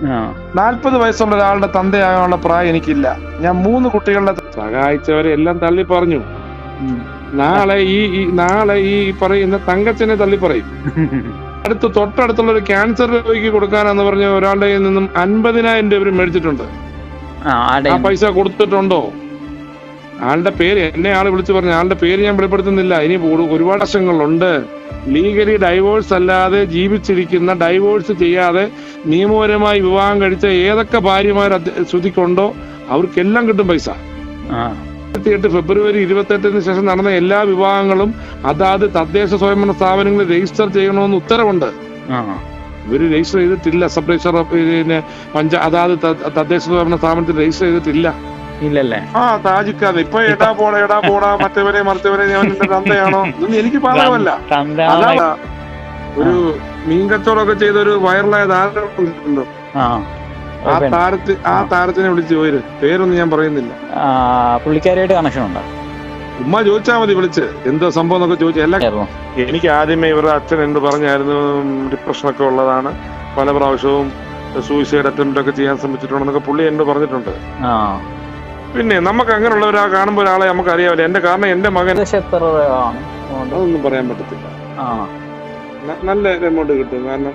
ആ 40 വയസ്സുള്ള ഒരാളുടെ തന്തയാകാനുള്ള പ്രായം എനിക്കില്ല. ഞാൻ 3 കുട്ടികളുടെ സഹായിച്ചവരെ എല്ലാം തള്ളി പറഞ്ഞു. നാളെ ഈ പറയുന്ന തങ്കച്ചനെ തള്ളി പറയും. തൊട്ടടുത്തുള്ള ഒരു ക്യാൻസർ രോഗിക്ക് കൊടുക്കാനെന്ന് പറഞ്ഞ ഒരാളുടെ നിന്നും 50,000 രൂപ മേടിച്ചിട്ടുണ്ട്. ആ പൈസ കൊടുത്തിട്ടുണ്ടോ? ആളുടെ പേര് എന്നെ ആള് വിളിച്ചു പറഞ്ഞു. ആളുടെ പേര് ഞാൻ വെളിപ്പെടുത്തുന്നില്ല. ഇനി ഒരുപാട് വശങ്ങളുണ്ട്. ലീഗലി ഡൈവോഴ്സ് അല്ലാതെ ജീവിച്ചിരിക്കുന്ന, ഡൈവോഴ്സ് ചെയ്യാതെ നിയമപരമായി വിവാഹം കഴിച്ച ഏതൊക്കെ ഭാര്യമാർ ശ്രുതിക്കുണ്ടോ അവർക്കെല്ലാം കിട്ടും പൈസ. 28 ഫെബ്രുവരി 28 ശേഷം നടന്ന എല്ലാ വിവാഹങ്ങളും അതാത് തദ്ദേശ സ്വയംഭരണ സ്ഥാപനങ്ങളിൽ രജിസ്റ്റർ ചെയ്യണമെന്ന് ഉത്തരവുണ്ട്. ഇവര് രജിസ്റ്റർ ചെയ്തിട്ടില്ല. സബ് രജിസ്റ്റർ അതാത് തദ്ദേശ സ്വയംഭരണ സ്ഥാപനത്തിൽ രജിസ്റ്റർ ചെയ്തിട്ടില്ല. ഇല്ലല്ലേ? താജിക്കാതെ ഇപ്പൊ എടാ പോടാ മറ്റവരെ മറിച്ചവരെ ഞാൻ എന്റെ തന്തയാണോ ഇതൊന്നും എനിക്ക് ബാധകമല്ല. അതാണ് ഒരു മീൻ കച്ചവടമൊക്കെ ചെയ്ത ഒരു വൈറലായ താരമുണ്ടോ, ആ താരത്തിനെ വിളിച്ച് പേരൊന്നും ഞാൻ പറയുന്നില്ല. പുള്ളിക്കാരിയായിട്ട് കണക്ഷൻ ഉണ്ടോ? ഉമ്മ ചോദിച്ചാൽ മതി വിളിച്ച് എന്തോ സംഭവം എന്നൊക്കെ ചോദിച്ചു. എല്ലാം എനിക്ക് ആദ്യമേ ഇവരുടെ അച്ഛൻ എന്ത് പറഞ്ഞായിരുന്നു, ഡിപ്രഷനൊക്കെ ഉള്ളതാണ്, പല പ്രാവശ്യവും സൂയിസൈഡ് അറ്റംപ്റ്റ് ഒക്കെ ചെയ്യാൻ ശ്രമിച്ചിട്ടുണ്ടെന്നൊക്കെ പുള്ളി എന്നോട് പറഞ്ഞിട്ടുണ്ട്. പിന്നെ നമുക്ക് അങ്ങനെയുള്ളവരാ കാണുമ്പോൾ ഒരാളെ നമുക്ക് അറിയാമല്ലോ. എന്റെ മകൻ അതൊന്നും പറയാൻ പറ്റത്തില്ല. നല്ല എമൗണ്ട് കിട്ടും. കാരണം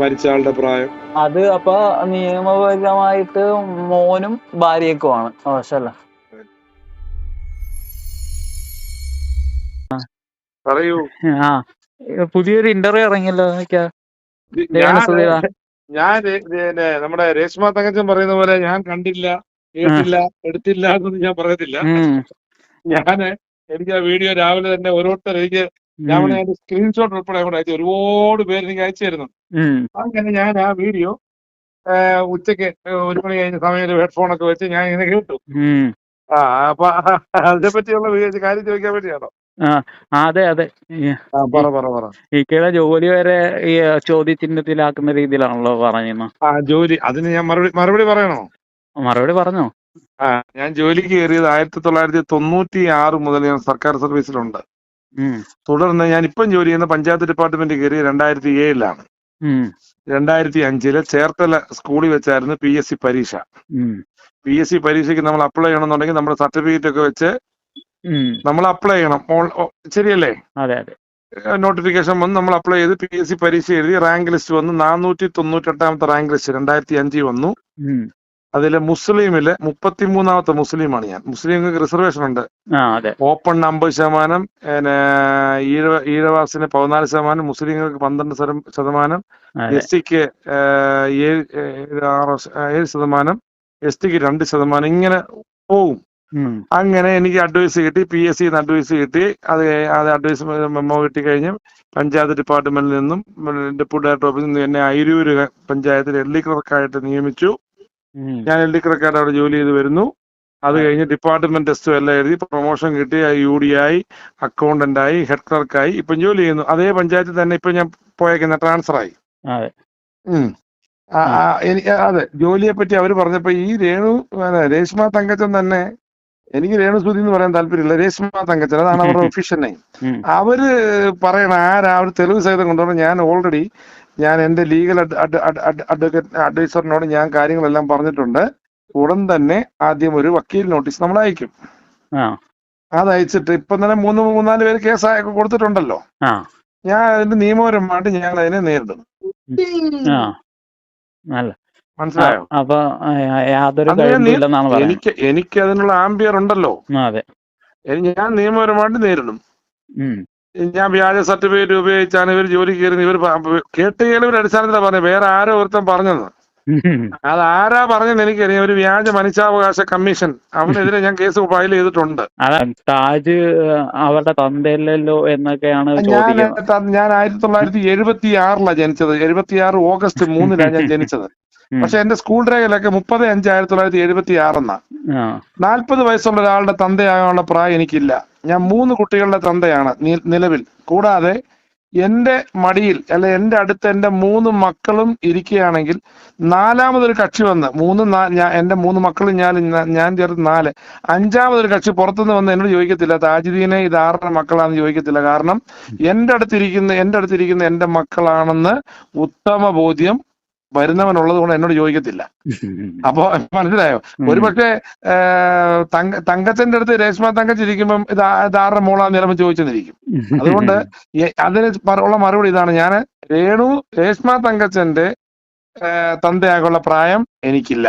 മരിച്ച ആളുടെ പ്രായം അത് അപ്പൊ നിയമപരമായിട്ട് മോനും ഭാര്യക്കുമാണ്. മോശമല്ല. പറയൂ. പുതിയൊരു ഇന്റർവ്യൂ ഇറങ്ങിയല്ലോ. ഞാൻ നമ്മുടെ രേഷ്മ തങ്കച്ചൻ പറയുന്ന പോലെ ഞാൻ കണ്ടില്ല, കേട്ടില്ല, എടുത്തില്ല എന്നൊന്നും ഞാൻ പറയത്തില്ല. എനിക്ക് ആ വീഡിയോ രാവിലെ തന്നെ ഓരോരുത്തർ ഞാൻ സ്ക്രീൻഷോട്ട് ഉൾപ്പെടെ അയച്ചു. ഒരുപാട് പേര് എനിക്ക് അയച്ചു തരുന്നു. അങ്ങനെ ഞാൻ ആ വീഡിയോ ഉച്ചക്ക് 1 മണി കഴിഞ്ഞ സമയത്ത് ഹെഡ്ഫോൺ ഒക്കെ വെച്ച് ഞാൻ ഇങ്ങനെ കേട്ടു. അപ്പൊ അതിനെ പറ്റിയുള്ള കാര്യം ചോദിക്കാൻ വേണ്ടിയാണോ? അതെ. ഇക്കയുടെ ജോലി വരെ ഈ ചോദ്യചിഹ്നത്തിലാക്കുന്ന രീതിയിലാണല്ലോ പറയുന്നത്. ജോലി അതിന് ഞാൻ മറുപടി പറയണോ? മറുപടി പറഞ്ഞോ. ഞാൻ ജോലിക്ക് കയറിയത് 1996 മുതൽ ഞാൻ സർക്കാർ സർവീസിലുണ്ട്. തുടർന്ന് ഞാൻ ഇപ്പം ജോലി ചെയ്യുന്ന പഞ്ചായത്ത് ഡിപ്പാർട്ട്മെന്റ് കയറി 2007 2005 ചേർത്തല സ്കൂളിൽ വെച്ചായിരുന്നു PSC പരീക്ഷ. PSC പരീക്ഷയ്ക്ക് നമ്മൾ അപ്ലൈ ചെയ്യണമെന്നുണ്ടെങ്കിൽ നമ്മുടെ സർട്ടിഫിക്കറ്റ് ഒക്കെ വെച്ച് നമ്മൾ അപ്ലൈ ചെയ്യണം. ശരിയല്ലേ? നോട്ടിഫിക്കേഷൻ വന്ന് നമ്മൾ അപ്ലൈ ചെയ്ത് PSC പരീക്ഷ എഴുതി. റാങ്ക് ലിസ്റ്റ് വന്നു. 498ാമത്തെ റാങ്ക് ലിസ്റ്റ് 2005 വന്നു. അതില് മുസ്ലിമില് 33ാമത്തെ മുസ്ലിമാണ് ഞാൻ. മുസ്ലിങ്ങൾക്ക് റിസർവേഷൻ ഉണ്ട്. ഓപ്പൺ 50%, ഈഴവാസിന് 14%, മുസ്ലിങ്ങൾക്ക് 12%, STക്ക് 7%, STക്ക് 2%, ഇങ്ങനെ പോവും. അങ്ങനെ എനിക്ക് അഡ്വൈസ് കിട്ടി, PSC അഡ്വൈസ് കിട്ടി. അത് അഡ്വൈസ് മെമ്മോ കിട്ടി കഴിഞ്ഞ് പഞ്ചായത്ത് ഡിപ്പാർട്ട്മെന്റിൽ നിന്നും ഡെപ്യൂട്ടി ഡയറക്ടർ ഓഫീസിൽ നിന്ന് എന്നെ അയിരൂര് പഞ്ചായത്തിൽ LD ക്ലർക്കായിട്ട് നിയമിച്ചു. ഞാൻ LD ക്ലർക്കായിട്ട് അവിടെ ജോലി ചെയ്ത് വരുന്നു. അത് കഴിഞ്ഞ് ഡിപ്പാർട്ട്മെന്റ് ടെസ്റ്റും എല്ലാം എഴുതി പ്രൊമോഷൻ കിട്ടി. UD ആയി, അക്കൗണ്ടന്റ് ആയി, ഹെഡ് ക്ലർക്കായി ഇപ്പം ജോലി ചെയ്യുന്നു. അതേ പഞ്ചായത്തിൽ തന്നെ ഇപ്പൊ ഞാൻ പോയേക്കുന്ന ട്രാൻസ്ഫർ ആയി. അതെ, ജോലിയെ പറ്റി അവർ പറഞ്ഞപ്പോ ഈ രേഷ്മ തങ്കച്ചൻ തന്നെ, എനിക്ക് രേണുസുതി എന്ന് പറയാൻ താല്പര്യമില്ല, രേഷ്മ തങ്കച്ചൻ അതാണ് അവരുടെ ഒഫീഷ്യൽ നെയിം. അവര് പറയണ ഒരു തെളിവ് സഹിതം കൊണ്ടുവരണം. ഞാൻ ഓൾറെഡി എന്റെ ലീഗൽ അഡ്വൈസറിനോട് ഞാൻ കാര്യങ്ങളെല്ലാം പറഞ്ഞിട്ടുണ്ട്. ഉടൻ തന്നെ ആദ്യം ഒരു വക്കീൽ നോട്ടീസ് നമ്മൾ അയക്കും. അത് അയച്ചിട്ട് ഇപ്പം തന്നെ 3-4 പേര് കേസ് കൊടുത്തിട്ടുണ്ടല്ലോ. ഞാൻ അതിന്റെ നിയമപരമായിട്ട് ഞാൻ അതിനെ നേരിടും. മനസ്സിലായോ? എനിക്ക് അതിനുള്ള ആംബിയർ ഉണ്ടല്ലോ. ഞാൻ നിയമപരമായിട്ട് നേരിടും. ഞാൻ വ്യാജ സർട്ടിഫിക്കറ്റ് ഉപയോഗിച്ചാണ് ഇവർ ജോലി കയറുന്നത്. ഇവർ കേട്ടുകേൾവിയുടെ അടിസ്ഥാനത്തിലാണ് പറഞ്ഞത്. വേറെ ആരോ ഒരുത്തൻ പറഞ്ഞത്. അതാരാ പറഞ്ഞെന്ന് എനിക്കറിയാം. ഒരു വ്യാജ മനുഷ്യാവകാശ കമ്മീഷൻ, അവനെതിരെ ഞാൻ കേസ് ഫയൽ ചെയ്തിട്ടുണ്ട്. താജ് അവരുടെ തന്തയല്ലോ എന്നൊക്കെയാണ്. ഞാൻ 1976 ജനിച്ചത്. 76 ഓഗസ്റ്റ് 3 ഞാൻ ജനിച്ചത്. പക്ഷെ എന്റെ സ്കൂൾ രേഖയിലൊക്കെ 30/5/1976. 40 വയസ്സുള്ള ഒരാളുടെ തന്തയാകാനുള്ള പ്രായം എനിക്കില്ല. ഞാൻ 3 കുട്ടികളുടെ തന്തയാണ് നിലവിൽ. കൂടാതെ എന്റെ മടിയിൽ എന്റെ അടുത്ത് എന്റെ 3 മക്കളും ഇരിക്കുകയാണെങ്കിൽ 4ാമതൊരു കക്ഷി വന്ന് എന്റെ 3 മക്കളും ഞാൻ ചേർത്ത് 4, 5ാമതൊരു കക്ഷി പുറത്തുനിന്ന് വന്ന് എന്നോട് ചോദിക്കത്തില്ല, താജുദ്ദീനെ ഇത് ആരുടെ മക്കളാണെന്ന് ചോദിക്കത്തില്ല. കാരണം എന്റെ അടുത്തിരിക്കുന്ന എന്റെ മക്കളാണെന്ന് ഉത്തമ ബോധ്യം വരുന്നവനുള്ളത് കൊണ്ട് എന്നോട് ചോദിക്കത്തില്ല. അപ്പൊ മനസ്സിലായോ? ഒരുപക്ഷെ തങ്കച്ചന്റെ അടുത്ത് രേഷ്മ തങ്കച്ചൻ ഇരിക്കുമ്പം ഇതാരുടെ മോളാന്ന് ചിലപ്പോൾ ചോദിച്ചെന്നിരിക്കും. അതുകൊണ്ട് അതിന് ഉള്ള മറുപടി ഇതാണ്: ഞാൻ രേഷ്മ തങ്കച്ചന്റെ തന്തയാകുള്ള പ്രായം എനിക്കില്ല.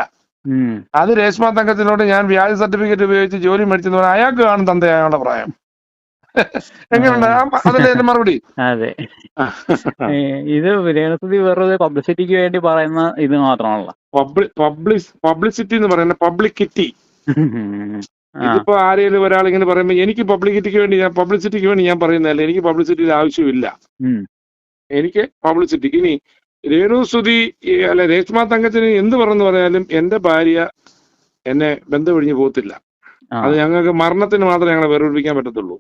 അത് രേഷ്മ തങ്കച്ചനോട് ഞാൻ വ്യാജ സർട്ടിഫിക്കറ്റ് ഉപയോഗിച്ച് ജോലി മേടിച്ചെന്ന് പറഞ്ഞാൽ അയാൾക്ക് കാണും തന്തയാകുള്ള പ്രായം. എങ്ങനെയുണ്ട്? അതല്ലേ എന്റെ മറുപടി. അതെ, ഇത് രേണുസുതി വെറുതെ പബ്ലിസിറ്റിക്ക് വേണ്ടി പറയുന്ന ഇത് മാത്രമാണല്ലോ. പബ്ലിസിറ്റി എന്ന് പറയുന്നത് പബ്ലിക്കിറ്റി. ഇതിപ്പോ ആരെങ്കിലും ഒരാൾ ഇങ്ങനെ പറയുമ്പോ എനിക്ക് പബ്ലിസിറ്റിക്ക് വേണ്ടി ഞാൻ പറയുന്നതല്ല. എനിക്ക് പബ്ലിസിറ്റിയുടെ ആവശ്യമില്ല. എനിക്ക് പബ്ലിസിറ്റി. ഇനി രേണുസുതി അല്ല രേഷ്മ തങ്കച്ചന് എന്ത് പറഞ്ഞു പറഞ്ഞാലും എന്റെ ഭാര്യ എന്നെ ബന്ധം ഒഴിഞ്ഞു പോകത്തില്ല. അത് ഞങ്ങൾക്ക് മരണത്തിന് മാത്രമേ ഞങ്ങളെ വേർപിടിപ്പിക്കാൻ പറ്റത്തുള്ളൂ.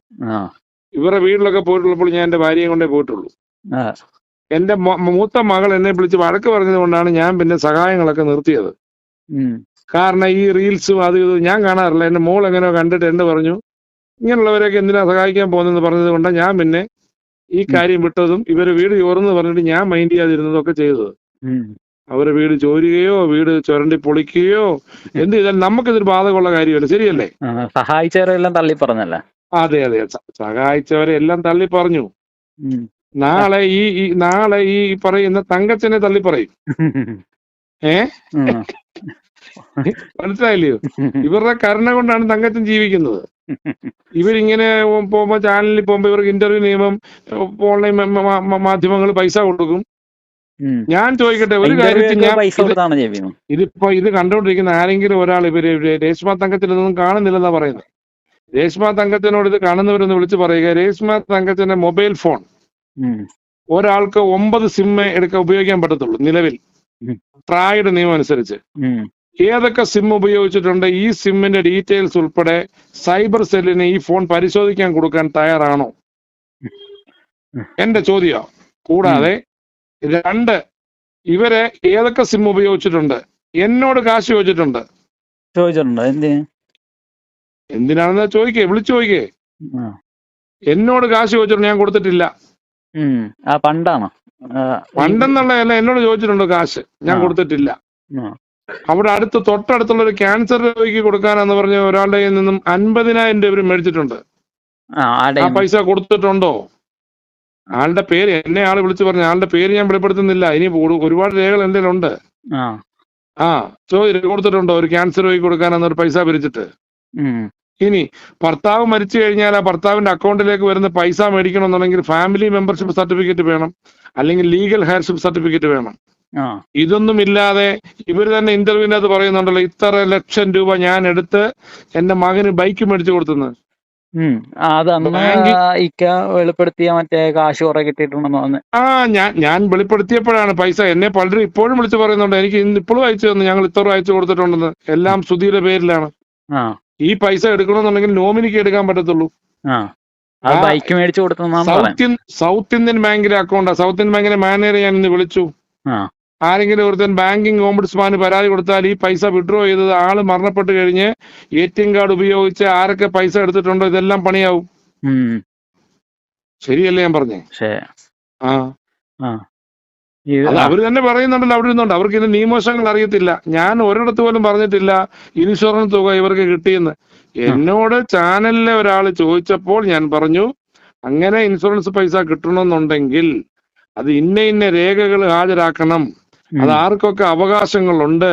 ഇവരുടെ വീട്ടിലൊക്കെ പോയിട്ടുള്ളപ്പോൾ ഞാൻ എന്റെ ഭാര്യയെ കൊണ്ടേ പോയിട്ടുള്ളൂ. എന്റെ മൂത്ത മകൾ എന്നെ വിളിച്ച് വഴക്ക് പറഞ്ഞത് കൊണ്ടാണ് ഞാൻ പിന്നെ സഹായങ്ങളൊക്കെ നിർത്തിയത്. കാരണം ഈ റീൽസും അത് ഇത് ഞാൻ കാണാറില്ല. എന്റെ മോൾ എങ്ങനെയോ കണ്ടിട്ട് എന്നെ പറഞ്ഞു ഇങ്ങനെയുള്ളവരെയൊക്കെ എന്തിനാ സഹായിക്കാൻ പോകുന്നത് പറഞ്ഞത് കൊണ്ടാണ് ഞാൻ പിന്നെ ഈ കാര്യം വിട്ടതും ഇവര് വീട് ചോർന്ന് പറഞ്ഞിട്ട് ഞാൻ മൈൻഡ് ചെയ്യാതിരുന്നതും ഒക്കെ ചെയ്തത്. അവരെ വീട് ചോരുകയോ വീട് ചുരണ്ടി പൊളിക്കുകയോ എന്ത് ചെയ്താലും നമുക്കിതൊരു ബാധകമുള്ള കാര്യമല്ല. ശരിയല്ലേ? സഹായിച്ചവരെല്ലാം തള്ളി പറഞ്ഞല്ലേ? അതെ, സഹായിച്ചവരെ എല്ലാം തള്ളി പറഞ്ഞു. നാളെ ഈ പറയുന്ന തങ്കച്ചനെ തള്ളി പറയും. മനസ്സിലായില്ലയോ? ഇവരുടെ കരുണ കൊണ്ടാണ് തങ്കച്ചൻ ജീവിക്കുന്നത്. ഇവരിങ്ങനെ പോകുമ്പോ ചാനലിൽ പോകുമ്പോ ഇവർക്ക് ഇന്റർവ്യൂ നിയമം ഓൺലൈൻ മാധ്യമങ്ങൾ പൈസ കൊടുക്കും. ഞാൻ ചോദിക്കട്ടെ ഒരു കാര്യത്തിൽ ഇത് കണ്ടുകൊണ്ടിരിക്കുന്ന ആരെങ്കിലും ഒരാൾ ഇവര് രേഷ്മ തങ്കച്ചനൊന്നും കാണുന്നില്ലെന്നാ പറയുന്നത്. രേഷ്മ തങ്കച്ചനോട് ഇത് കാണുന്നവരൊന്ന് വിളിച്ച് പറയുക, രേഷ്മ തങ്കച്ചന്റെ മൊബൈൽ ഫോൺ ഒരാൾക്ക് 9 സിം ഉപയോഗിക്കാൻ പറ്റത്തുള്ളൂ നിലവിൽ ട്രായുടെ നിയമം അനുസരിച്ച്. ഏതൊക്കെ സിം ഉപയോഗിച്ചിട്ടുണ്ട്, ഈ സിമ്മിന്റെ ഡീറ്റെയിൽസ് ഉൾപ്പെടെ സൈബർ സെല്ലിന് ഈ ഫോൺ പരിശോധിക്കാൻ കൊടുക്കാൻ തയ്യാറാണോ? എന്റെ ചോദ്യം. കൂടാതെ 2, ഇവരെ ഏതൊക്കെ സിം ഉപയോഗിച്ചിട്ടുണ്ട്, എന്നോട് കാശ് ചോദിച്ചിട്ടുണ്ട്. എന്തിനാണെന്ന് വിളിച്ചു ചോദിക്കേ. എന്നോട് കാശ് ചോദിച്ചിട്ടുണ്ട്, ഞാൻ കൊടുത്തിട്ടില്ല. പണ്ടെന്നുള്ളതല്ല, എന്നോട് ചോദിച്ചിട്ടുണ്ട് കാശ്, ഞാൻ കൊടുത്തിട്ടില്ല. അവിടെ തൊട്ടടുത്തുള്ള ഒരു ക്യാൻസർ രോഗിക്ക് കൊടുക്കാനെന്ന് പറഞ്ഞ ഒരാളുടെ നിന്നും 50,000 രൂപ മേടിച്ചിട്ടുണ്ട്. ആ പൈസ കൊടുത്തിട്ടുണ്ടോ? ആളുടെ പേര് എന്നെ ആള് വിളിച്ചു പറഞ്ഞു. ആളുടെ പേര് ഞാൻ വെളിപ്പെടുത്തുന്നില്ല. ഇനി ഒരുപാട് രേഖകൾ എന്റെ ഉണ്ട്. കൊടുത്തിട്ടുണ്ടോ ഒരു ക്യാൻസർ രോഗിക്ക് കൊടുക്കാനെന്നൊരു പൈസ പിരിച്ചിട്ട്? ഇനി ഭർത്താവ് മരിച്ചു കഴിഞ്ഞാൽ ആ ഭർത്താവിന്റെ അക്കൗണ്ടിലേക്ക് വരുന്ന പൈസ മേടിക്കണമെന്നുണ്ടെങ്കിൽ ഫാമിലി മെമ്പർഷിപ്പ് സർട്ടിഫിക്കറ്റ് വേണം, അല്ലെങ്കിൽ ലീഗൽ ഹെയർഷിപ്പ് സർട്ടിഫിക്കറ്റ് വേണം. ഇതൊന്നും ഇല്ലാതെ ഇവര് തന്നെ ഇന്റർവ്യൂവിനകത്ത് പറയുന്നുണ്ടല്ലോ, ഇത്ര ലക്ഷം രൂപ ഞാൻ എടുത്ത് എന്റെ മകന് ബൈക്ക് മേടിച്ചു കൊടുത്തെന്ന്. വെളിപ്പെടുത്തിയ മറ്റേ കാശ് കുറെ കിട്ടിയിട്ടുണ്ടെന്ന്. ഞാൻ വെളിപ്പെടുത്തിയപ്പോഴാണ് പൈസ എന്നെ പലരും ഇപ്പോഴും വിളിച്ച് പറയുന്നുണ്ട്, എനിക്ക് ഇപ്പോഴും അയച്ചു തന്നു, ഞങ്ങൾ ഇത്ര അയച്ചു കൊടുത്തിട്ടുണ്ടെന്ന്. എല്ലാം സുധിയുടെ പേരിലാണ്. ഈ പൈസ എടുക്കണമെന്നുണ്ടെങ്കിൽ നോമിനിക്ക് എടുക്കാൻ പറ്റത്തുള്ളൂ. ബൈക്ക് മേടിച്ചു കൊടുത്തു. സൗത്ത് ഇന്ത്യൻ ബാങ്കിലെ അക്കൗണ്ടാ. സൗത്ത് ഇന്ത്യൻ ബാങ്കിലെ മാനേജറെ ഞാൻ ഇന്ന് വിളിച്ചു. ആരെങ്കിലും ഒരുത്തൻ ബാങ്കിങ് ഓംബുഡ്സ്മാന് പരാതി കൊടുത്താൽ ഈ പൈസ വിഡ്രോ ചെയ്തത് ആള് മരണപ്പെട്ട് കഴിഞ്ഞ് ATM കാർഡ് ഉപയോഗിച്ച് ആരൊക്കെ പൈസ എടുത്തിട്ടുണ്ടോ ഇതെല്ലാം പണിയാവും. ശരിയല്ലേ ഞാൻ പറഞ്ഞേ? അത് അവര് തന്നെ പറയുന്നുണ്ടല്ലോ, അവിടെ ഇരുന്നുണ്ട്. അവർക്ക് ഇത് നിയമവശങ്ങൾ അറിയത്തില്ല. ഞാൻ ഒരിടത്ത് പോലും പറഞ്ഞിട്ടില്ല ഇൻഷുറൻസ് തുക ഇവർക്ക് കിട്ടിയെന്ന്. എന്നോട് ചാനലിലെ ഒരാൾ ചോദിച്ചപ്പോൾ ഞാൻ പറഞ്ഞു, അങ്ങനെ ഇൻഷുറൻസ് പൈസ കിട്ടണമെന്നുണ്ടെങ്കിൽ അത് ഇന്ന രേഖകൾ ഹാജരാക്കണം. അത് ആർക്കൊക്കെ അവകാശങ്ങളുണ്ട്,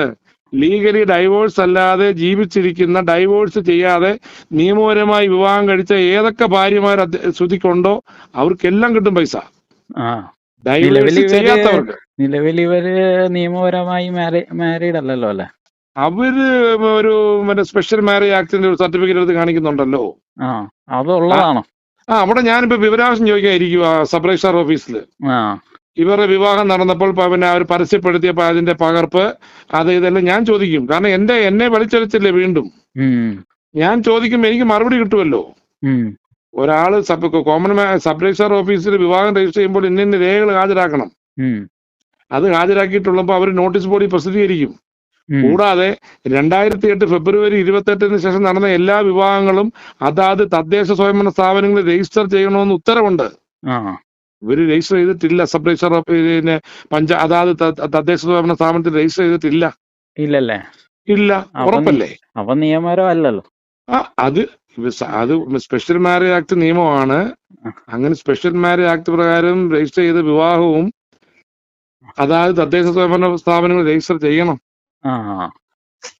ലീഗലി ഡൈവോഴ്സ് അല്ലാതെ ജീവിച്ചിരിക്കുന്ന, ഡൈവോഴ്സ് ചെയ്യാതെ നിയമപരമായി വിവാഹം കഴിച്ച ഏതൊക്കെ ഭാര്യമാർ ശ്രുതിക്കുണ്ടോ അവർക്കെല്ലാം കിട്ടും പൈസ. ഡൈവോഴ്സ് ചെയ്യാത്തവർക്ക്. നിലവിൽ ഇവര് നിയമപരമായി മാരീഡ് അല്ലല്ലോ അല്ലെ? അവര് ഒരു സ്പെഷ്യൽ മാരേജ് ആക്ടിന്റെ ഒരു സർട്ടിഫിക്കറ്റ് എടുത്ത് കാണിക്കുന്നുണ്ടല്ലോ. അതുള്ളതാണോ? അവിടെ ഞാനിപ്പോ വിവരാവകാശം ചോദിക്കാതിരിക്കുക സബ് രജിസ്ട്രാർ ഓഫീസിൽ. ഇവരുടെ വിവാഹം നടന്നപ്പോൾ പിന്നെ അവർ പരസ്യപ്പെടുത്തിയപ്പോ അതിന്റെ പകർപ്പ് അത് ഇതെല്ലാം ഞാൻ ചോദിക്കും. കാരണം എന്നെ വലിച്ചെടുത്തില്ലേ വീണ്ടും. ഞാൻ ചോദിക്കുമ്പോൾ എനിക്ക് മറുപടി കിട്ടുമല്ലോ. ഒരാള് സബ് രജിസ്ട്രാർ ഓഫീസിൽ വിവാഹം രജിസ്റ്റർ ചെയ്യുമ്പോൾ ഇന്ന രേഖകൾ ഹാജരാക്കണം. അത് ഹാജരാക്കിയിട്ടുള്ളപ്പോ അവർ നോട്ടീസ് ബോർഡിൽ പ്രസിദ്ധീകരിക്കും. കൂടാതെ 2008 ഫെബ്രുവരി 28 ശേഷം നടന്ന എല്ലാ വിവാഹങ്ങളും അതാത് തദ്ദേശ സ്വയംഭരണ സ്ഥാപനങ്ങളിൽ രജിസ്റ്റർ ചെയ്യണമെന്ന് ഉത്തരവുണ്ട്. ഇവര് രജിസ്റ്റർ ചെയ്തിട്ടില്ല. സബ് രജിസ്ട്രാർ പിന്നെ അതാത് തദ്ദേശ സ്വയംഭരണ സ്ഥാപനത്തിൽ രജിസ്റ്റർ ചെയ്തിട്ടില്ല. ഇല്ലല്ലേ? ഇല്ല. ഉറപ്പല്ലേ? അപ്പൊ നിയമപരം അല്ലല്ലോ. അത് സ്പെഷ്യൽ മാരേജ് ആക്ട് നിയമമാണ്. അങ്ങനെ സ്പെഷ്യൽ മാരേജ് ആക്ട് പ്രകാരം രജിസ്റ്റർ ചെയ്ത വിവാഹവും അതായത് തദ്ദേശ സ്വയംഭരണ സ്ഥാപനങ്ങൾ രജിസ്റ്റർ ചെയ്യണം.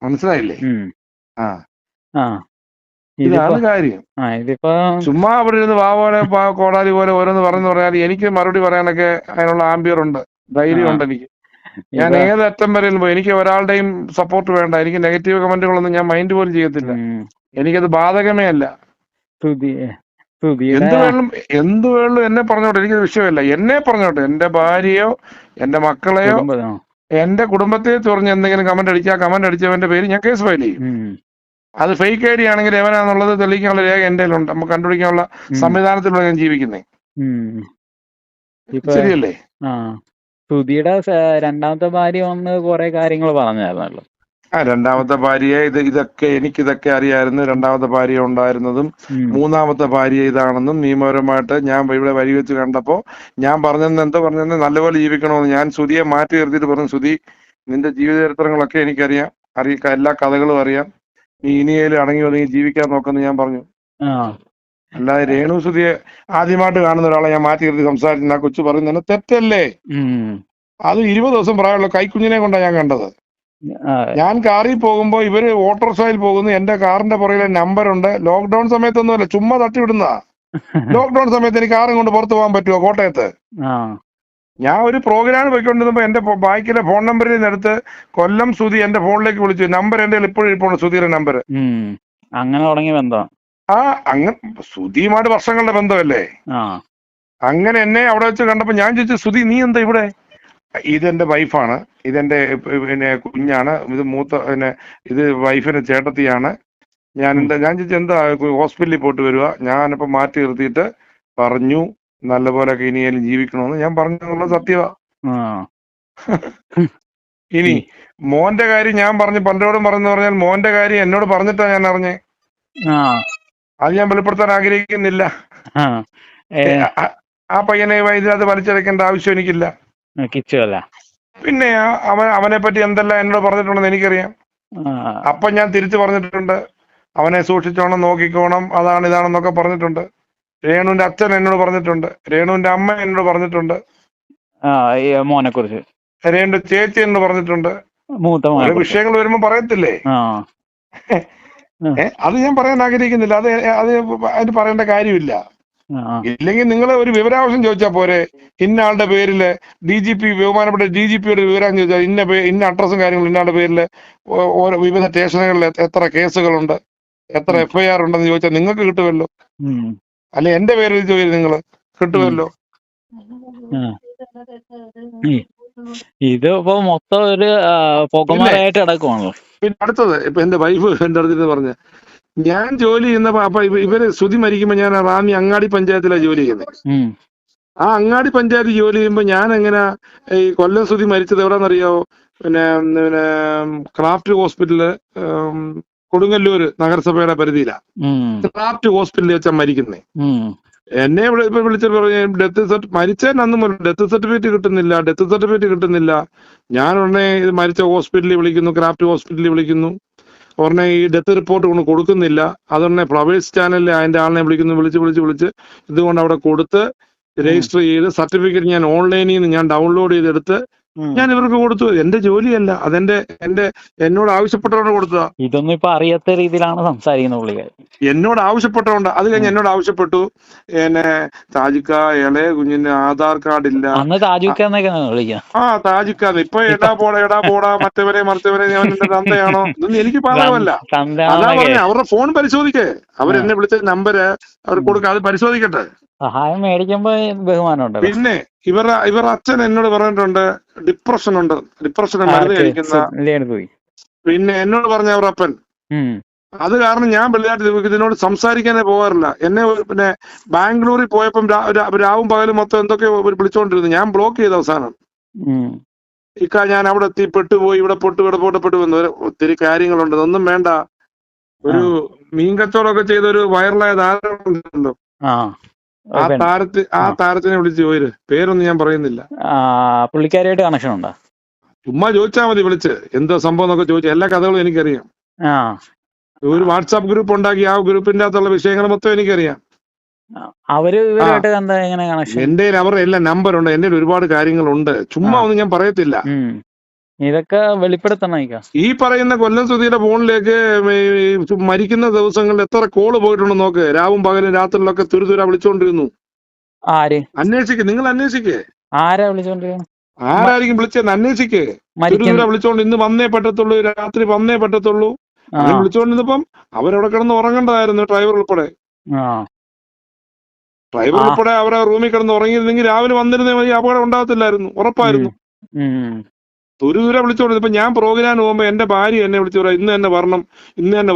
മനസ്സിലായില്ലേ? ഇതാണ് കാര്യം. ചുമ്മാ അവിടെ ഇരുന്ന് വാവോലെ കോടാലി പോലെ ഓരോന്ന് പറഞ്ഞു പറയാൻ എനിക്ക് മറുപടി പറയാനൊക്കെ അതിനുള്ള ആംബിയർ ഉണ്ട്, ധൈര്യമുണ്ട് എനിക്ക്. ഞാൻ ഏത് അറ്റം വരെയും പോയി. എനിക്ക് ഒരാളുടെയും സപ്പോർട്ട് വേണ്ട. എനിക്ക് നെഗറ്റീവ് കമന്റുകളൊന്നും ഞാൻ മൈൻഡ് പോലും ചെയ്യത്തില്ല. എനിക്കത് ബാധകമേ അല്ല. എന്ത് വേണം എന്നെ പറഞ്ഞോട്ടെ, എനിക്കത് വിഷയമല്ല. എന്നെ പറഞ്ഞോട്ടെ. എന്റെ ഭാര്യയോ എന്റെ മക്കളെയോ എന്റെ കുടുംബത്തെ ചൊറിഞ്ഞ് എന്തെങ്കിലും കമന്റ് അടിച്ചാൽ കമന്റ് അടിച്ചവന്റെ പേര് ഞാൻ കേസ് ഫയൽ ചെയ്യും. അത് ഫേക്ക് ഐ ഡി ആണെങ്കിൽ എവനാന്നുള്ളത് തെളിയിക്കാനുള്ള രേഖ എന്റെ ഉണ്ട്. നമുക്ക് കണ്ടുപിടിക്കാനുള്ള സംവിധാനത്തിലൂടെ ഞാൻ ജീവിക്കുന്നേ. ശരിയല്ലേ? സുധിയുടെ രണ്ടാമത്തെ ഭാര്യ വന്ന് കുറെ കാര്യങ്ങൾ പറഞ്ഞായിരുന്നല്ലോ. രണ്ടാമത്തെ ഭാര്യയെ എനിക്കിതൊക്കെ അറിയായിരുന്നു. രണ്ടാമത്തെ ഭാര്യ ഉണ്ടായിരുന്നതും മൂന്നാമത്തെ ഭാര്യ ഇതാണെന്നും നിയമപരമായിട്ട് ഞാൻ ഇവിടെ വരി വെച്ച് കണ്ടപ്പോ ഞാൻ പറഞ്ഞെന്ന് എന്താ പറഞ്ഞെന്ന് നല്ലപോലെ ജീവിക്കണമെന്ന് ഞാൻ സുധിയെ മാറ്റി നിർത്തിയിട്ട് പറഞ്ഞു, സുധി നിന്റെ ജീവിത ചരിത്രങ്ങളൊക്കെ എനിക്കറിയാം, എല്ലാ കഥകളും അറിയാം, നീ ഇനിയേലും അടങ്ങി ഒതുങ്ങി ജീവിക്കാൻ നോക്കെന്ന് ഞാൻ പറഞ്ഞു. അല്ലാതെ രേണു സുധിയെ ആദ്യമായിട്ട് കാണുന്ന ഒരാളെ ഞാൻ മാറ്റി നിർത്തി സംസാരിച്ചു ആ കൊച്ചു പറയുന്നത് തെറ്റല്ലേ? അത് 20 ദിവസം പ്രായമുള്ള കൈക്കുഞ്ഞിനെ കൊണ്ടാണ് ഞാൻ കണ്ടത്. ഞാൻ കാറിൽ പോകുമ്പോ ഇവര് ഓട്ടോറിക്ഷയിൽ പോകുന്നു, എന്റെ കാറിന്റെ പുറകിലെ നമ്പറുണ്ട്. ലോക്ക്ഡൌൺ സമയത്തൊന്നുമല്ല, ചുമ്മാ തട്ടിവിടുന്ന. ലോക്ക്ഡൌൺ സമയത്ത് എനിക്ക് കാറും കൊണ്ട് പുറത്തു പോകാൻ പറ്റുമോ കോട്ടയത്ത്? ഞാൻ ഒരു പ്രോഗ്രാം പോയിക്കൊണ്ടിരുന്നപ്പോ എന്റെ ബാക്കിലെ ഫോൺ നമ്പറിൽ നിന്നെടുത്ത് കൊല്ലം സുധി എന്റെ ഫോണിലേക്ക് വിളിച്ചു. നമ്പർ എന്റെ ഇപ്പോഴും ഇരിപ്പുണ്ട്, സുധിയുടെ നമ്പർ. അങ്ങനെ തുടങ്ങിയ ബന്ധം. അങ്ങനെ സുധിയുമായിട്ട് വർഷങ്ങളുടെ ബന്ധമല്ലേ. അങ്ങനെ എന്നെ അവിടെ വെച്ച് കണ്ടപ്പോ ഞാൻ ചോദിച്ചു, സുധി നീ എന്താ ഇവിടെ? ഇതെന്റെ വൈഫാണ്, ഇതെന്റെ പിന്നെ കുഞ്ഞാണ്, ഇത് ഇത് വൈഫിന്റെ ചേട്ടത്തിയാണ്. ഞാൻ ചോദിച്ചു എന്താ ഹോസ്പിറ്റലിൽ പോയിട്ട് വരുക? ഞാനിപ്പോ മാറ്റി നിർത്തിയിട്ട് പറഞ്ഞു നല്ലപോലെയൊക്കെ ഇനിയും ജീവിക്കണമെന്ന് ഞാൻ പറഞ്ഞെന്നുള്ളത് സത്യമാ. ഇനി മോന്റെ കാര്യം ഞാൻ പറഞ്ഞു പലരോടും പറഞ്ഞു പറഞ്ഞാൽ മോന്റെ കാര്യം എന്നോട് പറഞ്ഞിട്ടാ ഞാൻ അറിഞ്ഞേ. അത് ഞാൻ വെളിപ്പെടുത്താൻ ആഗ്രഹിക്കുന്നില്ല. ആ പയ്യനെ ഇതിനകത്ത് വലിച്ചെടുക്കേണ്ട ആവശ്യം എനിക്കില്ല. പിന്നെ അവനെ പറ്റി എന്തെല്ലാം എന്നോട് പറഞ്ഞിട്ടുണ്ടെന്ന് എനിക്കറിയാം. അപ്പൊ ഞാൻ തിരിച്ചു പറഞ്ഞിട്ടുണ്ട്, അവനെ സൂക്ഷിച്ചോണം, നോക്കിക്കോണം, അതാണ് ഇതാണെന്നൊക്കെ പറഞ്ഞിട്ടുണ്ട്. രേണുവിന്റെ അച്ഛൻ എന്നോട് പറഞ്ഞിട്ടുണ്ട്, രേണുവിന്റെ അമ്മ എന്നോട് പറഞ്ഞിട്ടുണ്ട്, മോനെ കുറിച്ച് രേണുവിന്റെ ചേച്ചി എന്നോട് പറഞ്ഞിട്ടുണ്ട്. ഓരോ വിഷയങ്ങൾ വരുമ്പോ പറയത്തില്ലേ? അത് ഞാൻ പറയാൻ ആഗ്രഹിക്കുന്നില്ല. അത് അതിന് പറയേണ്ട കാര്യമില്ല. ഇല്ലെങ്കിൽ നിങ്ങൾ ഒരു വിവരാവശ്യം ചോദിച്ചാൽ പോരെ. ഇന്ന ആളുടെ പേരില് DGP ബഹുമാനപ്പെട്ട DGPയുടെ വിവരം ചോദിച്ചാൽ ഇന്ന അഡ്രസ്സും കാര്യങ്ങളും ഇന്നാളുടെ പേരില് ഓരോ വിവിധ സ്റ്റേഷനുകളിൽ എത്ര കേസുകളുണ്ട്, എത്ര FIR ഉണ്ടെന്ന് ചോദിച്ചാൽ നിങ്ങൾക്ക് കിട്ടുമല്ലോ. അല്ലെ എന്റെ പേരിൽ ചോദിച്ചു നിങ്ങൾ കിട്ടുമല്ലോ. ഇത് ഇപ്പൊ മൊത്തം ഒരു പുകമറയായിട്ട് കിടക്കുവാണല്ലോ. പിന്നെ അടുത്തത് ഇപ്പൊ എന്റെ വൈഫ് എന്റെ അടുത്ത് പറഞ്ഞ ഞാൻ ജോലി ചെയ്യുന്നപ്പോ അപ്പൊ ഇവര് സുധി മരിക്കുമ്പോ ഞാൻ റാന്നി അങ്ങാടി പഞ്ചായത്തിലാണ് ജോലി ചെയ്യുന്നത്. ആ അങ്ങാടി പഞ്ചായത്ത് ജോലി ചെയ്യുമ്പോ ഞാൻ എങ്ങനെ ഈ കൊല്ലം സുധി മരിച്ചത് എവിടെന്നറിയാവോ? പിന്നെ ക്രാഫ്റ്റ് ഹോസ്പിറ്റല് കൊടുങ്ങല്ലൂര് നഗരസഭയുടെ പരിധിയിലാണ്. ക്രാഫ്റ്റ് ഹോസ്പിറ്റലിൽ വെച്ചാൽ മരിക്കുന്നേ. എന്നെ ഇപ്പൊ വിളിച്ചിട്ട് പറഞ്ഞു മരിച്ചതിന് അന്ന് മുതൽ ഡെത്ത് സർട്ടിഫിക്കറ്റ് കിട്ടുന്നില്ല. ഞാൻ ഉടനെ ഇത് മരിച്ച ഹോസ്പിറ്റലിൽ വിളിക്കുന്നു, ക്രാഫ്റ്റ് ഹോസ്പിറ്റലിൽ വിളിക്കുന്നു. ഉടനെ ഈ ഡെത്ത് റിപ്പോർട്ട് കൊണ്ട് കൊടുക്കുന്നില്ല. അതുടനെ ഫ്ലവേഴ്സ് ചാനലിൽ അതിന്റെ ആളിനെ വിളിച്ച് ഇതുകൊണ്ട് അവിടെ കൊടുത്ത് രജിസ്റ്റർ ചെയ്ത് സർട്ടിഫിക്കറ്റ് ഞാൻ ഓൺലൈനിൽ നിന്ന് ഞാൻ ഡൗൺലോഡ് ചെയ്തെടുത്ത് ഞാൻ ഇവർക്ക് കൊടുത്തു. എന്റെ ജോലിയല്ല, എന്നോട് ആവശ്യപ്പെട്ടവരോട് കൊടുത്തതാ. ഇതൊന്നും ഇപ്പൊ അറിയാത്ത രീതിയിലാണ് സംസാരിക്കുന്നത്. എന്നോട് ആവശ്യപ്പെട്ടോണ്ട് അത് കഴിഞ്ഞ് എന്നോട് ആവശ്യപ്പെട്ടു താജിക്ക ഇളയ കുഞ്ഞിന് ആധാർ കാർഡ് ഇല്ല. താജിക്കാന്ന് ഇപ്പൊ എടാ പോടാ മറ്റവരെ അവന്റെ തന്തയാണോ ഇതൊന്നും എനിക്ക് ബാധകമല്ല. അതാ പറഞ്ഞ അവരുടെ ഫോൺ പരിശോധിക്കേ, അവരെന്നെ വിളിച്ച നമ്പര് അവർ കൊടുക്കുക, അത് പരിശോധിക്കട്ടെ. സഹായം മേടിക്കുമ്പോ ബഹുമാനമുണ്ട്. പിന്നെ ഇവരുടെ അച്ഛൻ എന്നോട് പറഞ്ഞിട്ടുണ്ട് ഡിപ്രഷൻ മരുന്ന് കഴിക്കുന്ന. പിന്നെ എന്നോട് പറഞ്ഞ അവരുടെ അപ്പൻ അത് കാരണം ഞാൻ വെള്ളിയാഴ്ച ഇതിനോട് സംസാരിക്കാനേ പോകാറില്ല. എന്നെ പിന്നെ ബാംഗ്ലൂരിൽ പോയപ്പം രാവും പകലും മൊത്തം എന്തൊക്കെ വിളിച്ചോണ്ടിരുന്നു. ഞാൻ ബ്ലോക്ക് ചെയ്ത അവസാനം. ഞാൻ അവിടെ എത്തി പെട്ടുപോയി, ഇവിടെ പെട്ടു വന്നു. ഒത്തിരി കാര്യങ്ങളുണ്ട്, ഒന്നും വേണ്ട. ഒരു മീൻ കച്ചവടമൊക്കെ ചെയ്തൊരു വൈറലായ ധാരണ ഉണ്ടല്ലോ. താരത്തിനെ വിളിച്ച് ചോദിര്, പേരൊന്നും ഞാൻ പറയുന്നില്ല. പുള്ളിക്കാരിയായിട്ട് കണക്ഷൻ ഉണ്ടോ? ചുമ്മാ ചോദിച്ചാൽ മതി, വിളിച്ച് എന്താ സംഭവം എന്നൊക്കെ ചോദിച്ചാൽ എല്ലാ കഥകളും എനിക്കറിയാം. ഒരു വാട്സാപ്പ് ഗ്രൂപ്പ് ഉണ്ടാക്കി ആ ഗ്രൂപ്പിന്റെ അകത്തുള്ള വിഷയങ്ങൾ മൊത്തം എനിക്കറിയാം. എന്റെ അവരുടെ എല്ലാ നമ്പറുണ്ട്, എന്റെ ഒരുപാട് കാര്യങ്ങളുണ്ട്. ചുമ്മാ ഒന്നും ഞാൻ പറയത്തില്ല. ഇതൊക്കെ വെളിപ്പെടുത്തണം. ഈ പറയുന്ന കൊല്ലം സുധിയുടെ ഫോണിലേക്ക് മരിക്കുന്ന ദിവസങ്ങളിൽ എത്ര കോള് പോയിട്ടുണ്ടെന്ന് നോക്ക്. രാവും പകലും രാത്രിയിലൊക്കെ തുരുതുര വിളിച്ചോണ്ടിരുന്നു. അന്വേഷിക്ക്, നിങ്ങൾ അന്വേഷിക്ക്. ആരായിരിക്കും വിളിച്ചെന്ന് അന്വേഷിക്ക്. തുരുതുര വിളിച്ചോണ്ട് ഇന്ന് വന്നേ പറ്റത്തുള്ളൂ, രാത്രി വന്നേ പറ്റത്തുള്ളൂ അങ്ങനെ വിളിച്ചോണ്ടിരുന്നപ്പം അവരവിടെ കിടന്ന് ഉറങ്ങേണ്ടതായിരുന്നു. ഡ്രൈവർ ഉൾപ്പെടെ അവരെ റൂമിൽ കിടന്ന് ഉറങ്ങിയിരുന്നെങ്കിൽ രാവിലെ വന്നിരുന്നേ മതി, അപകടം ഉണ്ടാകത്തില്ലായിരുന്നു, ഉറപ്പായിരുന്നു. തുരുതുര വിളിച്ചോണ്ട് ഇപ്പൊ ഞാൻ പ്രോഗ്രാം പോകുമ്പോ എന്റെ ഭാര്യ എന്നെ വിളിച്ചു പറയാം, ഇന്ന് തന്നെ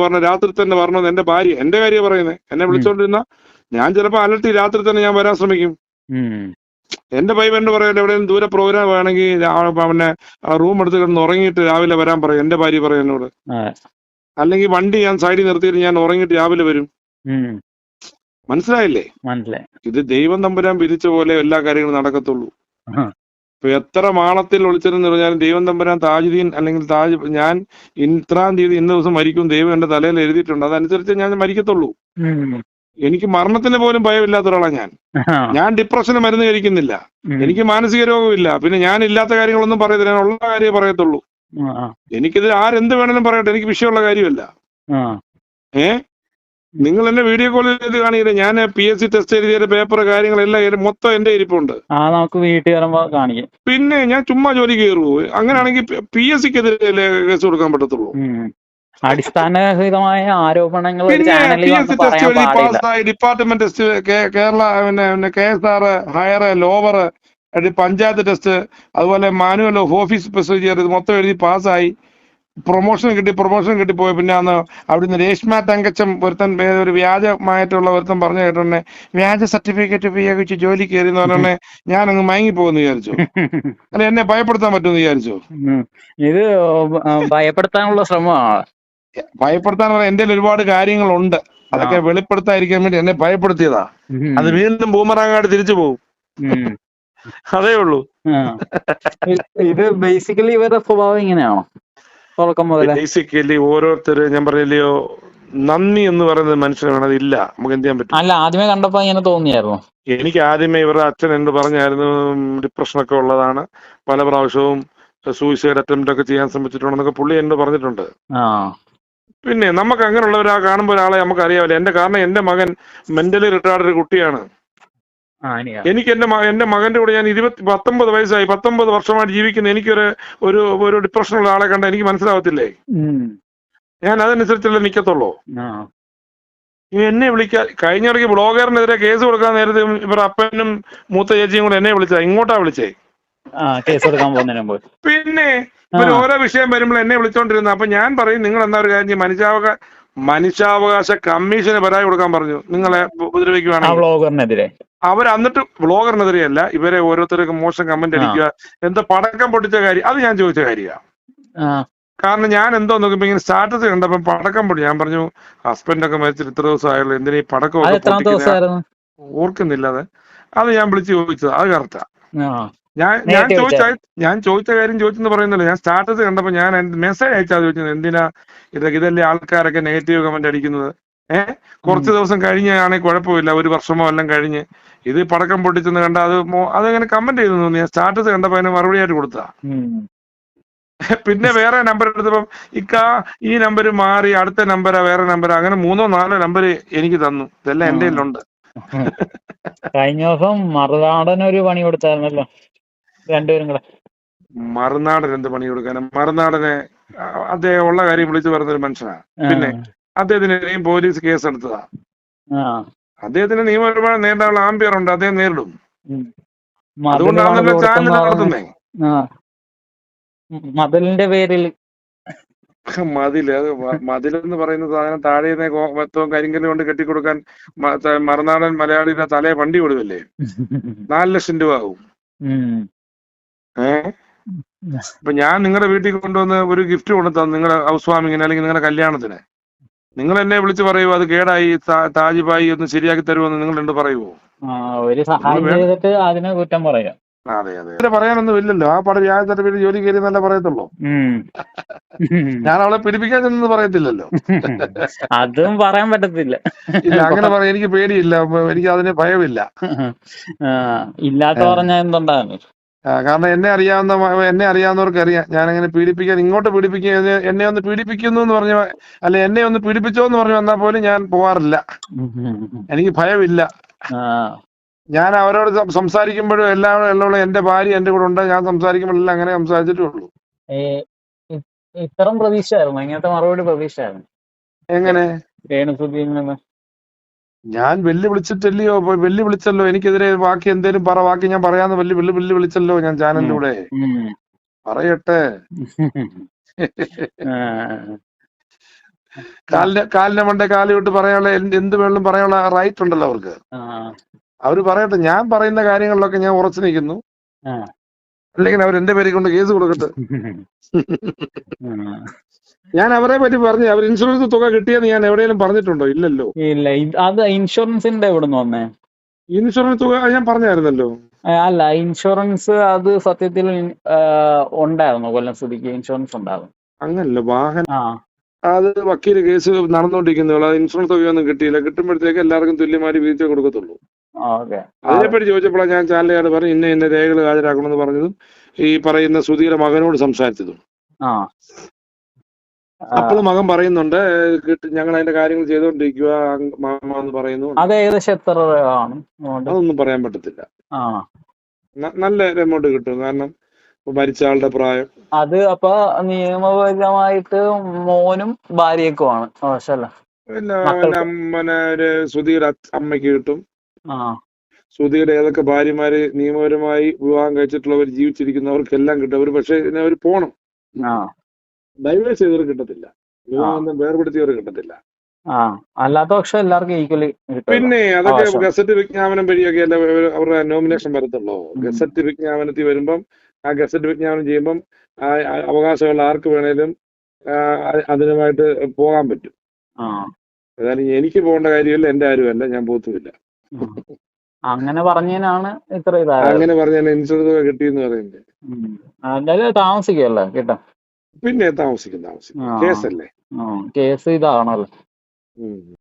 വരണം, രാത്രി തന്നെ വരണം. എന്റെ ഭാര്യ, എന്റെ കാര്യം പറയുന്നത്, എന്നെ വിളിച്ചോണ്ടിരുന്ന ഞാൻ ചിലപ്പോ അലട്ടി രാത്രി തന്നെ ഞാൻ വരാൻ ശ്രമിക്കും. എന്റെ പൈപ്പന്റെ പറയട്ടെ, എവിടെയും ദൂരെ പ്രോഗ്രാം വേണമെങ്കിൽ പിന്നെ റൂം എടുത്ത് കിടന്ന് ഉറങ്ങിയിട്ട് രാവിലെ വരാൻ പറയും എന്റെ ഭാര്യ പറയും എന്നോട്. അല്ലെങ്കിൽ വണ്ടി ഞാൻ സൈഡിൽ നിർത്തിയിട്ട് ഞാൻ ഉറങ്ങിയിട്ട് രാവിലെ വരും. മനസ്സിലായില്ലേ? ഇത് ദൈവം തമ്പുരാൻ വിധിച്ച പോലെ എല്ലാ കാര്യങ്ങളും നടക്കത്തുള്ളൂ. ഇപ്പൊ എത്ര മാളത്തിൽ ഒളിച്ചെന്ന് പറഞ്ഞാലും ദൈവം തമ്പുരാൻ താജുദ്ദീൻ അല്ലെങ്കിൽ ഞാൻ ഇത്രാം തീയതി ഇന്ന ദിവസം മരിക്കും ദൈവം എന്റെ തലയിൽ എഴുതിയിട്ടുണ്ട്, അതനുസരിച്ച് ഞാൻ മരിക്കത്തുള്ളൂ. എനിക്ക് മരണത്തിന് പോലും ഭയമില്ലാത്ത ഒരാളാണ് ഞാൻ ഡിപ്രഷന് മരുന്ന് കഴിക്കുന്നില്ല, എനിക്ക് മാനസിക രോഗമില്ല. പിന്നെ ഞാൻ ഇല്ലാത്ത കാര്യങ്ങളൊന്നും പറയത്തില്ല, ഞാൻ ഉള്ള കാര്യമേ പറയത്തുള്ളൂ. എനിക്കിത് ആരെന്ത് വേണമെങ്കിലും പറയട്ടെ, എനിക്ക് വിഷയമുള്ള കാര്യമല്ല. നിങ്ങൾ എന്നെ വീഡിയോ കോൾ ചെയ്ത് കാണിക്കില്ല, ഞാൻ PSC ടെസ്റ്റ് എഴുതിയ പേപ്പർ കാര്യങ്ങളെല്ലാം മൊത്തം എന്റെ ഇരിപ്പുണ്ട്. പിന്നെ ഞാൻ ചുമ്മാ ജോലി കയറുവോ? അങ്ങനെയാണെങ്കിൽ PSCക്കെതിരെ കേസ് കൊടുക്കാൻ പറ്റത്തുള്ളൂ. അടിസ്ഥാനരഹിതമായ ആരോപണങ്ങൾ department test, Kerala KSR higher lower panchayat test, അതുപോലെ മാനുവൽ ഓഫീസ് പ്രൊസീജിയർ, ഇത് മൊത്തം എഴുതി പാസ്സായി. പ്രൊമോഷൻ കിട്ടിപ്പോയി. പിന്നെ അന്ന് അവിടുന്ന് രേഷ്മ തങ്കച്ചം ഒരു വ്യാജമായിട്ടുള്ള ഒരുത്തൻ പറഞ്ഞു കേട്ടോന്നെ വ്യാജ സർട്ടിഫിക്കറ്റ് ഉപയോഗിച്ച് ജോലി കയറി എന്ന് പറഞ്ഞോന്നെ ഞാൻ അങ്ങ് മയങ്ങിപ്പോകുന്നു വിചാരിച്ചു. അല്ല, എന്നെ ഭയപ്പെടുത്താൻ പറ്റുമെന്ന് വിചാരിച്ചു. ഇത് ഭയപ്പെടുത്താനുള്ള ശ്രമമാണ്. ഭയപ്പെടുത്താൻ എന്റെ ഒരുപാട് കാര്യങ്ങളുണ്ട്, അതൊക്കെ വെളിപ്പെടുത്താതിരിക്കാൻ വേണ്ടി എന്നെ ഭയപ്പെടുത്തിയതാ. അത് വീണ്ടും ബൂമറാങ്ങാട് തിരിച്ചു പോകും, അതേ ഉള്ളൂ. ഇത് ബേസിക്കലി ഇവരുടെ സ്വഭാവം ഇങ്ങനെയാണോ? ബേസിക്കലി ഓരോരുത്തര്, ഞാൻ പറയില്ലയോ, നന്ദി എന്ന് പറയുന്നത് മനുഷ്യനാണ്, അതില്ല, നമുക്ക് എന്ത് ചെയ്യാൻ പറ്റും. അല്ല, ആദ്യമേ കണ്ടപ്പോ ഇങ്ങനെ തോന്നിയായിരുന്നു. എനിക്ക് ആദ്യമേ ഇവരുടെ അച്ഛൻ എന്നോട് പറഞ്ഞായിരുന്നു ഡിപ്രഷനൊക്കെ ഉള്ളതാണ്, പല പ്രാവശ്യവും സൂയിസൈഡ് അറ്റംപ്റ്റ് ഒക്കെ ചെയ്യാൻ ശ്രമിച്ചിട്ടുണ്ടെന്നൊക്കെ പുള്ളി എന്നോട് പറഞ്ഞിട്ടുണ്ട്. പിന്നെ നമുക്ക് അങ്ങനെയുള്ളവരാ കാണുമ്പോൾ ഒരാളെ നമുക്ക് അറിയാമല്ലോ. കാരണം എന്റെ മകൻ മെന്റലി റിട്ടാർഡ് ഒരു കുട്ടിയാണ്. എനിക്ക് എന്റെ മകന്റെ കൂടെ ഞാൻ 19 വയസ്സായി, 19 വർഷമായിട്ട് ജീവിക്കുന്ന എനിക്കൊരു ഒരു ഡിപ്രഷനുള്ള ആളെ കണ്ട എനിക്ക് മനസ്സിലാവത്തില്ലേ? ഞാൻ അതനുസരിച്ചല്ലേ നിൽക്കത്തുള്ളൂ. എന്നെ വിളിക്കാൻ കഴിഞ്ഞിടയ്ക്ക് ബ്ലോഗറിനെതിരെ കേസ് കൊടുക്കാൻ നേരത്തെ ഇവരുടെ അപ്പനും മൂത്ത ചേച്ചിയും കൂടെ എന്നെ വിളിച്ചാ, ഇങ്ങോട്ടാ വിളിച്ചേ. പിന്നെ ഇവര് ഓരോ വിഷയം വരുമ്പോൾ എന്നെ വിളിച്ചോണ്ടിരുന്ന. അപ്പൊ ഞാൻ പറയും, നിങ്ങൾ എന്താ ഒരു കാര്യം, മനുഷ്യാവകാശ കമ്മീഷന് പരാതി കൊടുക്കാൻ പറഞ്ഞു, നിങ്ങളെ ഉപദ്രവിക്കുകയാണെങ്കിൽ. അവർ എന്നിട്ട് ബ്ലോഗറിനെതിരെയല്ല, ഇവരെ ഓരോരുത്തർക്ക് മോശം കമന്റ് അടിക്കുക, എന്താ പടക്കം പൊട്ടിച്ച കാര്യം, അത് ഞാൻ ചോദിച്ച കാര്യമാണ്. കാരണം ഞാൻ എന്തോ നോക്കുമ്പോ ഇങ്ങനെ സ്റ്റാറ്റസ് കണ്ടപ്പോ പടക്കം പൊട്ടി. ഞാൻ പറഞ്ഞു, ഹസ്ബൻഡൊക്കെ മരിച്ചിട്ട് ഇത്ര ദിവസം ആയുള്ളൂ, എന്തിനാ ഈ പടക്കം ഓർക്കുന്നില്ല. അത് ഞാൻ വിളിച്ച് ചോദിച്ചത്, അത് കറക്റ്റാ. ഞാൻ ചോദിച്ച കാര്യം ചോദിച്ചെന്ന് പറയുന്നില്ല, ഞാൻ സ്റ്റാറ്റസ് കണ്ടപ്പോ ഞാൻ മെസ്സേജ് അയച്ചാ ചോദിച്ചത്, എന്തിനാ ഇതല്ലേ ആൾക്കാരൊക്കെ നെഗറ്റീവ് കമന്റ് അടിക്കുന്നത്? കുറച്ച് ദിവസം കഴിഞ്ഞാണെങ്കിൽ കുഴപ്പമില്ല, 1 വർഷമോ എല്ലാം കഴിഞ്ഞ് ഇത് പടക്കം പൊട്ടിച്ചെന്ന് കണ്ട അതങ്ങനെ കമന്റ് ചെയ്തു. ഞാൻ സ്റ്റാറ്റസ് കണ്ടപ്പോ അതിന് മറുപടി ആയിട്ട് കൊടുത്താ. പിന്നെ വേറെ നമ്പർ എടുത്തപ്പം ഈ നമ്പർ മാറി അടുത്ത നമ്പരാ, വേറെ നമ്പരാ, അങ്ങനെ 3 or 4 നമ്പർ എനിക്ക് തന്നു. ഇതെല്ലാം എന്റെ കയ്യിലുണ്ട്. കഴിഞ്ഞ ദിവസം മറുനാടൻ ഒരു പണി കൊടുത്തായിരുന്നല്ലോ, രണ്ടുപേരും കൂടെ. മറുനാടൻ എന്ത് പണി കൊടുക്കാനും? മറുനാടനെ അദ്ദേഹം ഉള്ള കാര്യം വിളിച്ചു പറഞ്ഞൊരു മനുഷ്യനാണ്. പിന്നെ അദ്ദേഹത്തിനെതിരെയും പോലീസ് കേസെടുത്തതാ. അദ്ദേഹത്തിന് നിയമപരമായി നേരിടാനുള്ള ആംബിയർ ഉണ്ട്, അദ്ദേഹം നേരിടും. അതുകൊണ്ടാണല്ലോ ചാനൽ നടത്തുന്നേ. മതിലിന്റെ പേരിൽ മതിലെന്ന് പറയുന്ന സാധനം താഴെ മൊത്തവും കരിങ്കല്ല് കൊണ്ട് കെട്ടിക്കൊടുക്കാൻ മറുനാടൻ മലയാളിയുടെ തലയെ വണ്ടി കൊടുക്കല്ലേ, 4 ലക്ഷം രൂപ ആവും. ഇപ്പൊ ഞാൻ നിങ്ങളുടെ വീട്ടിൽ കൊണ്ടുവന്ന് ഒരു ഗിഫ്റ്റ് കൊണ്ടുതന്നു, നിങ്ങളുടെ ഹൗസ് വാമിങ്ങിന് അല്ലെങ്കിൽ നിങ്ങളുടെ കല്യാണത്തിന്. നിങ്ങൾ എന്നെ വിളിച്ച് പറയുമോ അത് കേടായി, താജിബായി ഒന്ന് ശരിയാക്കി തരുമെന്ന് നിങ്ങൾ എന്ത് പറയുമോ? ഒരു സഹായം ചെയ്തിട്ട് അതിനെ കുറ്റം പറയാം. അതെ അതെ, ഇതിന് പറയാനൊന്നും ഇല്ലല്ലോ. ആ പടം വ്യാജ സർട്ടിഫിക്കറ്റ് ജോലി കയറി എന്നല്ല പറയത്തുള്ളൂ. ഞാൻ അവളെ പിടിപ്പിക്കാൻ ചെന്നു പറയത്തില്ലല്ലോ. അതും പറയാൻ പറ്റത്തില്ല. ഇല്ല, അങ്ങനെ പറയാൻ എനിക്ക് പേടിയില്ല, എനിക്ക് അതിന് ഭയമില്ല. ഇല്ലാത്ത പറഞ്ഞാൽ എന്തുണ്ടാകും. കാരണം എന്നെ അറിയാവുന്നവർക്ക് അറിയാം ഞാനങ്ങനെ പീഡിപ്പിക്കാൻ, ഇങ്ങോട്ട് പീഡിപ്പിക്കുക, എന്നെ ഒന്ന് പീഡിപ്പിക്കുന്നു എന്ന് പറഞ്ഞു, അല്ലെ എന്നെ ഒന്ന് പീഡിപ്പിച്ചോ എന്ന് പറഞ്ഞു വന്നാൽ പോലും ഞാൻ പോവാറില്ല. എനിക്ക് ഭയമില്ല. ഞാൻ അവരോട് സംസാരിക്കുമ്പോഴും എല്ലാം എന്റെ ഭാര്യ എന്റെ കൂടെ ഉണ്ട്, ഞാൻ സംസാരിക്കുമ്പോഴെല്ലാം അങ്ങനെ സംസാരിച്ചിട്ടേ ഉള്ളൂ. ഇത്തരം പ്രതീക്ഷയായിരുന്നു, ഇങ്ങനത്തെ മറുപടി പ്രതീക്ഷയായിരുന്നു. എങ്ങനെ? രേണുസുധിയിൽ നിന്ന് ഞാൻ വെല്ലുവിളിച്ചല്ലോ, എനിക്കെതിരെ ബാക്കി എന്തേലും ബാക്കി ഞാൻ പറയാന്ന് വെല്ലുവിളിച്ചല്ലോ ഞാൻ ചാനലിലൂടെ. പറയട്ടെ. കാലിന്റെ മണ്ടേ കാല് വിട്ട് പറയാനുള്ള എന്ത് വേണമെങ്കിലും പറയാനുള്ള റൈറ്റ് ഉണ്ടല്ലോ അവർക്ക്. അവര് പറയട്ടെ. ഞാൻ പറയുന്ന കാര്യങ്ങളിലൊക്കെ ഞാൻ ഉറച്ചു നിൽക്കുന്നു. അല്ലെങ്കിൽ അവർ എന്റെ പേരെ കൊണ്ട് കേസ് കൊടുക്കട്ടെ. ഞാൻ അവരെ പറ്റി പറഞ്ഞു, അവർ ഇൻഷുറൻസ് തുക കിട്ടിയെന്ന് ഞാൻ എവിടെയെങ്കിലും പറഞ്ഞിട്ടുണ്ടോ? ഇല്ലല്ലോ. ഇല്ല, അത് ഇൻഷുറൻസിന്റെ എവിടെ നിന്ന് വന്നേ? ഇൻഷുറൻസ് തുക ഞാൻ പറഞ്ഞായിരുന്നല്ലോ. അല്ല, ഇൻഷുറൻസ് അത് സത്യത്തിൽ ഉണ്ടായിരുന്നു, കൊല്ലം സ്ഥിതിക്ക് ഇൻഷുറൻസ് ഉണ്ടായിരുന്നു. അങ്ങനല്ല, വാഹനം അത് വക്കീല് കേസ് നടന്നുകൊണ്ടിരിക്കുന്നു. അത് ഇൻഷുറൻസ് തുകയൊന്നും കിട്ടിയില്ല. കിട്ടുമ്പോഴത്തേക്ക് എല്ലാവർക്കും തുല്യമായിട്ട് വീഴ്ച കൊടുക്കത്തുള്ളൂ. അതിനെപ്പറ്റി ചോദിച്ചപ്പോഴാണ് ഞാൻ ചാനലുകാർ പറഞ്ഞു ഇന്ന രേഖകൾ ഹാജരാക്കണമെന്ന് പറഞ്ഞതും ഈ പറയുന്ന സുധിയുടെ മകനോട് സംസാരിച്ചതും. അപ്പോൾ മകൻ പറയുന്നുണ്ട് ഞങ്ങൾ അതിന്റെ കാര്യങ്ങൾ ചെയ്തോണ്ടിരിക്കുക മാമ എന്ന് പറയുന്നു. അത് ഏകദേശം എത്ര രൂപയാണ്? അതൊന്നും പറയാൻ പറ്റത്തില്ല. നല്ല എമൗണ്ട് കിട്ടും, കാരണം മരിച്ച ആളുടെ പ്രായം. അത് അപ്പൊ നിയമപരമായിട്ട് മോനും ഭാര്യക്കുമാണ്. പിന്നെ സുധിയുടെ അമ്മയ്ക്ക് കിട്ടും. സുധിയുടെ ഏതൊക്കെ ഭാര്യമാര് നിയമപരമായി വിവാഹം കഴിച്ചിട്ടുള്ളവർ ജീവിച്ചിരിക്കുന്നവർക്കെല്ലാം കിട്ടും. അവർ പക്ഷെ അവർ പോണം. ഡൈവേഴ്സ് ചെയ്തവർ കിട്ടത്തില്ല, വിവാഹം വേർപെടുത്തിയവർ കിട്ടത്തില്ല. അല്ലാത്ത പക്ഷെ എല്ലാവർക്കും ഈക്വലി. പിന്നെ അതൊക്കെ ഗസറ്റ് വിജ്ഞാപനം വഴിയൊക്കെ അല്ല അവരുടെ നോമിനേഷൻ വരത്തുള്ളൂ. ഗസറ്റ് വിജ്ഞാപനത്തിൽ വരുമ്പം ആ ഗസറ്റ് വിജ്ഞാപനം ചെയ്യുമ്പം അവകാശമുള്ള ആർക്ക് വേണേലും അതിനുമായിട്ട് പോകാൻ പറ്റും. ഏതായാലും എനിക്ക് പോകേണ്ട കാര്യമില്ല, എന്റെ ആരുമല്ല, ഞാൻ പോത്തുമില്ല. അങ്ങനെ പറഞ്ഞതിനാണ് ഇത്ര അങ്ങനെ പറഞ്ഞാൽ ഇൻഷുറൻസ് തുക കിട്ടിയെന്ന് പറയുന്നത്. എന്തായാലും താമസിക്കുമല്ലേ കിട്ടാൻ? പിന്നെ താമസിക്കും, കേസല്ലേ, കേസ് ഇതാണല്ലോ.